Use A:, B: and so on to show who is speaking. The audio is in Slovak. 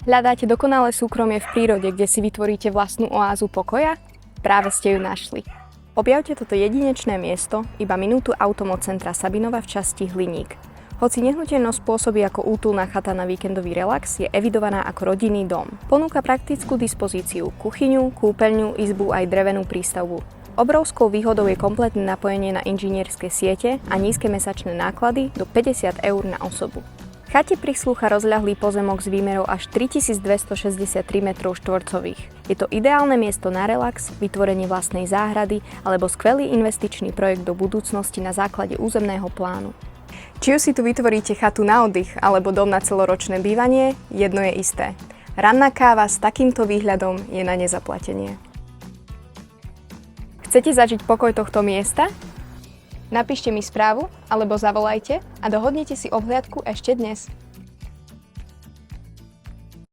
A: Hľadáte dokonalé súkromie v prírode, kde si vytvoríte vlastnú oázu pokoja? Práve ste ju našli. Objavte toto jedinečné miesto iba minútu autom od centra Sabinova v časti Hliník. Hoci nehnuteľnosť pôsobí ako útulná chata na víkendový relax, je evidovaná ako rodinný dom. Ponúka praktickú dispozíciu, kuchyňu, kúpeľňu, izbu aj drevenú prístavbu. Obrovskou výhodou je kompletné napojenie na inžinierske siete a nízke mesačné náklady do 50 eur na osobu. Chate prislúcha rozľahlý pozemok s výmerou až 3263 m2. Je to ideálne miesto na relax, vytvorenie vlastnej záhrady alebo skvelý investičný projekt do budúcnosti na základe územného plánu. Či už si tu vytvoríte chatu na oddych alebo dom na celoročné bývanie, jedno je isté. Ranná káva s takýmto výhľadom je na nezaplatenie. Chcete zažiť pokoj tohto miesta? Napíšte mi správu alebo zavolajte a dohodnite si obhliadku ešte dnes.